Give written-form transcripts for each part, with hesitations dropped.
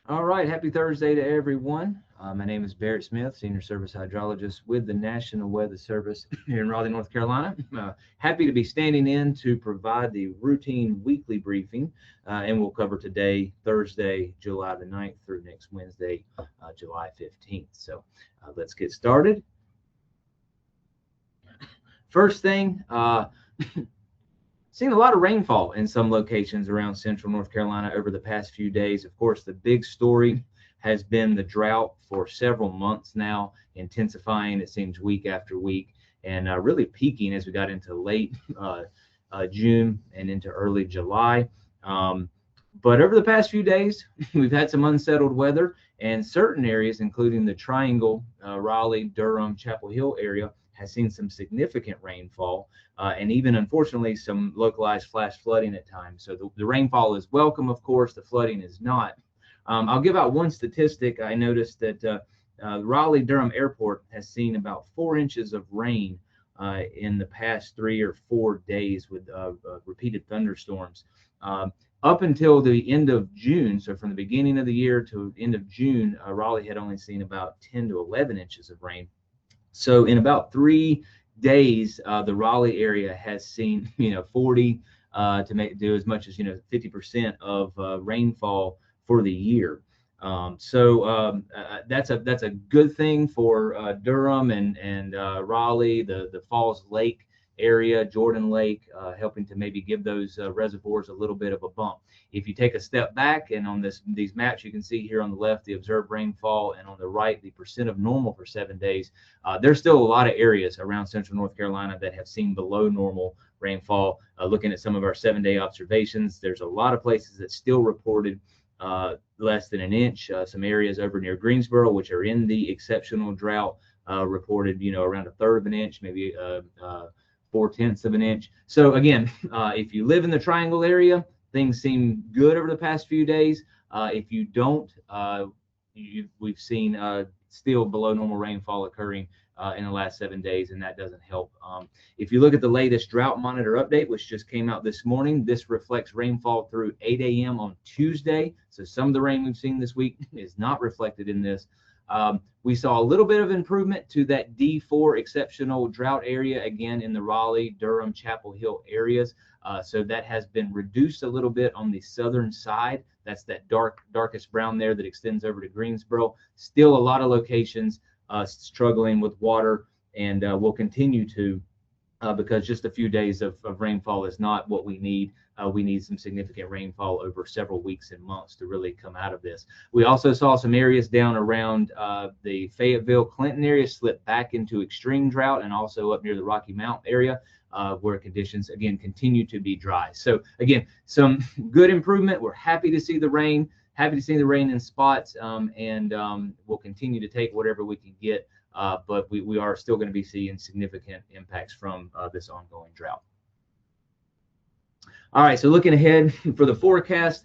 All right, happy Thursday to everyone. My name is Barrett Smith, Senior Service Hydrologist with the National Weather Service here in Raleigh, North Carolina. Happy to be standing in to provide the routine weekly briefing, and we'll cover today, Thursday, July the 9th through next Wednesday, July 15th. So let's get started. First thing, seen a lot of rainfall in some locations around central North Carolina over the past few days. Of course, the big story has been the drought for several months now, intensifying, it seems, week after week, and really peaking as we got into late June and into early July. Um, but over the past few days, we've had some unsettled weather, and certain areas, including the Triangle, Raleigh, Durham, Chapel Hill area, has seen some significant rainfall and even, unfortunately, some localized flash flooding at times. So the rainfall is welcome, of course. The flooding is not. I'll give out one statistic. I noticed that Raleigh-Durham Airport has seen about 4 inches of rain in the past 3 or 4 days with repeated thunderstorms. Up until the end of June, so from the beginning of the year to the end of June, Raleigh had only seen about 10 to 11 inches of rain. So in about 3 days, the Raleigh area has seen 40 to do as much as 50% of rainfall for the year. That's a good thing for Durham and Raleigh, the Falls Lake area, Jordan Lake, helping to maybe give those reservoirs a little bit of a bump. If you take a step back and on these maps, you can see here on the left the observed rainfall and on the right the percent of normal for 7 days. There's still a lot of areas around central North Carolina that have seen below normal rainfall. Looking at some of our 7-day observations, there's a lot of places that still reported less than an inch. Some areas over near Greensboro, which are in the exceptional drought, reported around a third of an inch, maybe 4/10 of an inch. So again, if you live in the Triangle area, things seem good over the past few days. If you don't, we've seen still below normal rainfall occurring in the last 7 days, and that doesn't help. If you look at the latest drought monitor update, which just came out this morning, this reflects rainfall through 8 a.m. on Tuesday. So some of the rain we've seen this week is not reflected in this. We saw a little bit of improvement to that D4 exceptional drought area, again, in the Raleigh, Durham, Chapel Hill areas. So that has been reduced a little bit on the southern side. That's that darkest brown there that extends over to Greensboro. Still a lot of locations struggling with water, and will continue to because just a few days of rainfall is not what we need. We need some significant rainfall over several weeks and months to really come out of this. We also saw some areas down around the Fayetteville, Clinton area slip back into extreme drought, and also up near the Rocky Mount area where conditions, again, continue to be dry. So, again, some good improvement. We're happy to see the rain, happy to see the rain in spots, and we'll continue to take whatever we can get. But we are still going to be seeing significant impacts from this ongoing drought. All right, so looking ahead for the forecast,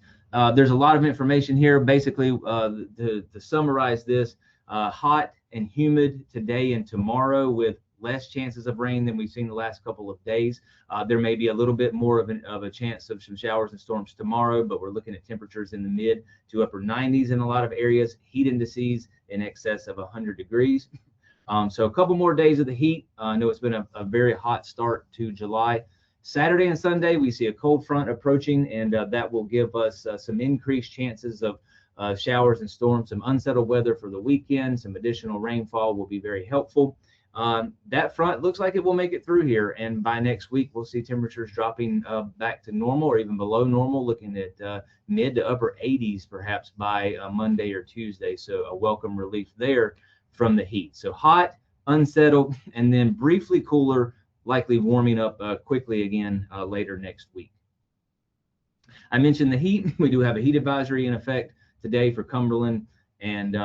there's a lot of information here. Basically, to summarize this, hot and humid today and tomorrow with less chances of rain than we've seen the last couple of days. There may be a little bit more of a chance of some showers and storms tomorrow, but we're looking at temperatures in the mid to upper 90s in a lot of areas, heat indices in excess of 100 degrees. So a couple more days of the heat. I know it's been a very hot start to July. Saturday and Sunday, we see a cold front approaching, and that will give us some increased chances of showers and storms, some unsettled weather for the weekend. Some additional rainfall will be very helpful. That front looks like it will make it through here, and by next week, we'll see temperatures dropping back to normal or even below normal, looking at mid to upper 80s perhaps by Monday or Tuesday. So a welcome relief there from the heat. So hot, unsettled, and then briefly cooler, likely warming up quickly again later next week. I mentioned the heat. We do have a heat advisory in effect today for Cumberland and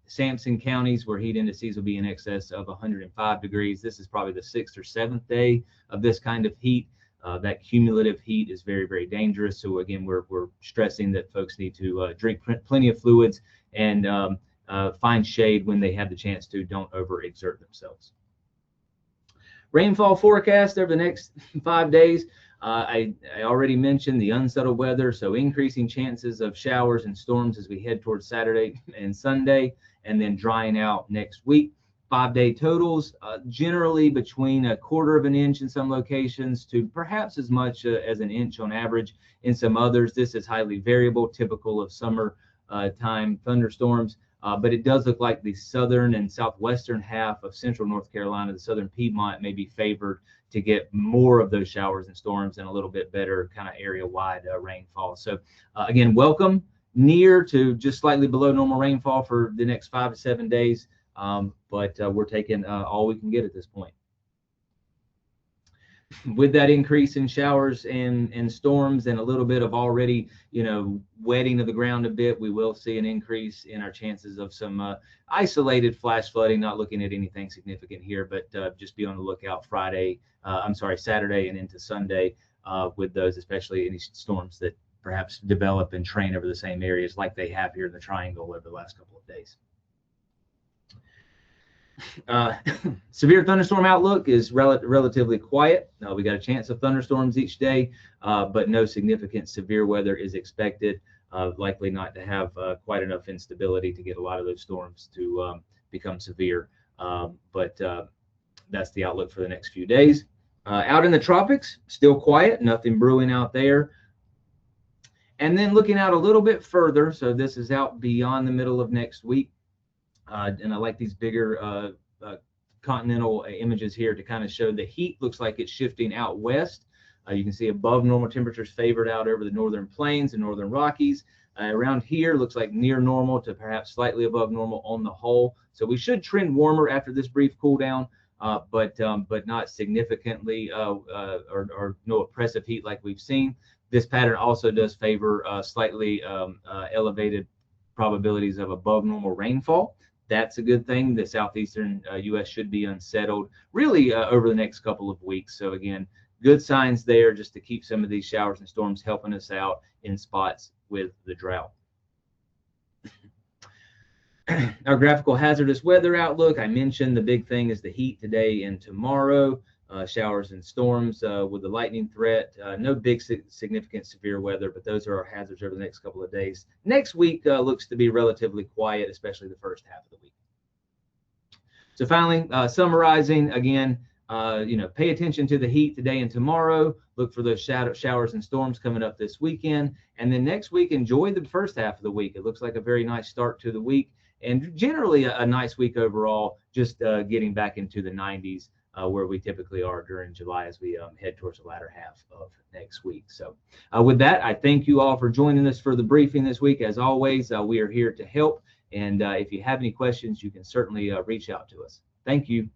Sampson counties, where heat indices will be in excess of 105 degrees. This is probably the 6th or 7th day of this kind of heat. That cumulative heat is very, very dangerous. So again, we're stressing that folks need to drink plenty of fluids and find shade when they have the chance to. Don't overexert themselves. Rainfall forecast over the next 5 days. I already mentioned the unsettled weather, so increasing chances of showers and storms as we head towards Saturday and Sunday, and then drying out next week. 5-day totals, generally between 1/4 of an inch in some locations to perhaps as much as an inch on average in some others. This is highly variable, typical of summer time thunderstorms. But it does look like the southern and southwestern half of central North Carolina, the southern Piedmont, may be favored to get more of those showers and storms and a little bit better kind of area-wide rainfall. So again, welcome near to just slightly below normal rainfall for the next 5 to 7 days, but we're taking all we can get at this point. With that increase in showers and storms and a little bit of already, wetting of the ground a bit, we will see an increase in our chances of some isolated flash flooding. Not looking at anything significant here, but just be on the lookout Saturday and into Sunday with those, especially any storms that perhaps develop and train over the same areas like they have here in the Triangle over the last couple of days. Severe thunderstorm outlook is relatively quiet. We got a chance of thunderstorms each day, but no significant severe weather is expected. Likely not to have quite enough instability to get a lot of those storms to become severe. But that's the outlook for the next few days. Out in the tropics, still quiet, nothing brewing out there. And then looking out a little bit further, so this is out beyond the middle of next week. And I like these bigger continental images here to kind of show the heat looks like it's shifting out west. You can see above normal temperatures favored out over the northern plains and northern Rockies. Around here looks like near normal to perhaps slightly above normal on the whole. So we should trend warmer after this brief cool down, but not significantly or no oppressive heat like we've seen. This pattern also does favor slightly elevated probabilities of above normal rainfall. That's a good thing. The southeastern U.S. should be unsettled really over the next couple of weeks. So again, good signs there just to keep some of these showers and storms helping us out in spots with the drought. Our graphical hazardous weather outlook, I mentioned the big thing is the heat today and tomorrow. Showers and storms with the lightning threat. No big significant severe weather, but those are our hazards over the next couple of days. Next week looks to be relatively quiet, especially the first half of the week. So finally, summarizing again, pay attention to the heat today and tomorrow. Look for those showers and storms coming up this weekend. And then next week, enjoy the first half of the week. It looks like a very nice start to the week and generally a nice week overall, just getting back into the 90s. Where we typically are during July as we head towards the latter half of next week. So with that, I thank you all for joining us for the briefing this week. As always, we are here to help. And if you have any questions, you can certainly reach out to us. Thank you.